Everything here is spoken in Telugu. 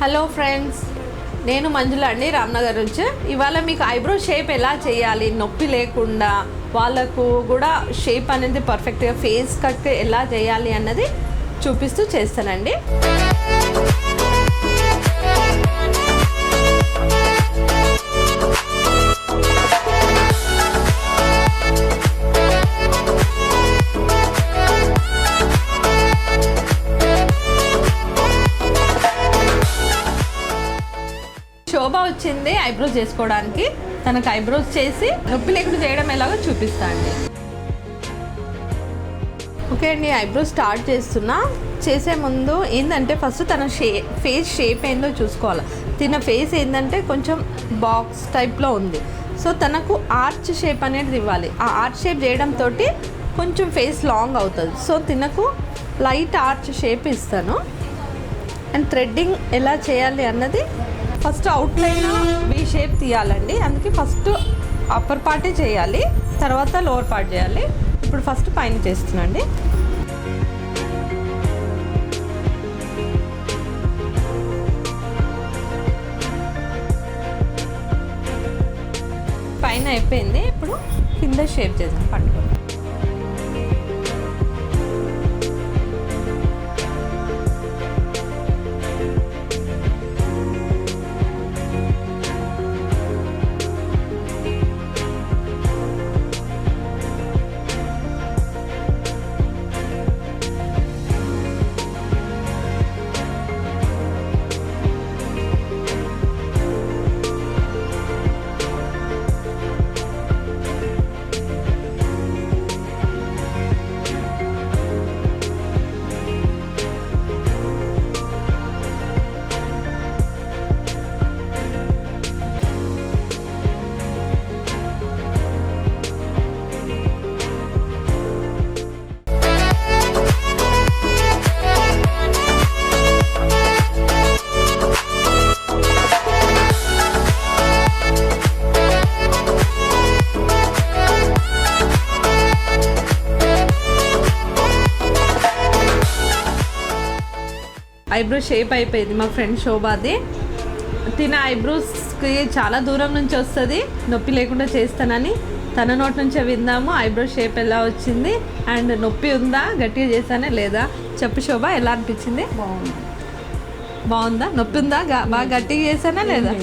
హలో ఫ్రెండ్స్, నేను మంజుల అండి, రామ్నగర్ నుంచి. ఇవాళ మీకు ఐబ్రో షేప్ ఎలా చేయాలి నొప్పి లేకుండా, వాళ్ళకు కూడా షేప్ అనేది పర్ఫెక్ట్గా ఫేస్ కట్ ఎలా చేయాలి అన్నది చూపిస్తూ చేస్తానండి. శోభ వచ్చింది ఐబ్రోస్ చేసుకోవడానికి. తనకు ఐబ్రోస్ చేసి నొప్పి లేకుండా చేయడం ఎలాగో చూపిస్తా అండి. ఓకే అండి, ఐబ్రోస్ స్టార్ట్ చేస్తున్నా. చేసే ముందు ఏంటంటే ఫస్ట్ తన ఫేస్ షేప్ ఏందో చూసుకోవాలి. తిన ఫేస్ ఏంటంటే కొంచెం బాక్స్ టైప్లో ఉంది. సో తనకు ఆర్చ్ షేప్ అనేది ఇవ్వాలి. ఆ ఆర్చ్ షేప్ చేయడంతో కొంచెం ఫేస్ లాంగ్ అవుతుంది. సో తినకు లైట్ ఆర్చ్ షేప్ ఇస్తాను. అండ్ థ్రెడ్డింగ్ ఎలా చేయాలి అన్నది ఫస్ట్ అవుట్లైన్ వీ షేప్ తీయాలండి. అందుకే ఫస్ట్ అప్పర్ పార్టే చేయాలి, తర్వాత లోవర్ పార్ట్ చేయాలి. ఇప్పుడు ఫస్ట్ పైన చేస్తున్నాండి. పైన అయిపోయింది. ఇప్పుడు కింద షేప్ చేద్దాం పట్టుకొని. ఐబ్రో షేప్ అయిపోయింది. మా ఫ్రెండ్ శోభాది. తిన ఐబ్రోస్కి చాలా దూరం నుంచి వస్తుంది, నొప్పి లేకుండా చేస్తానని తన నోటి నుంచే విందాము. ఐబ్రో షేప్ ఎలా వచ్చింది అండ్ నొప్పి ఉందా, గట్టిగా చేశానే లేదా చెప్పు శోభ, ఎలా అనిపించింది? బాగుందా? నొప్పి ఉందా? బాగా గట్టిగా చేశానా లేదా?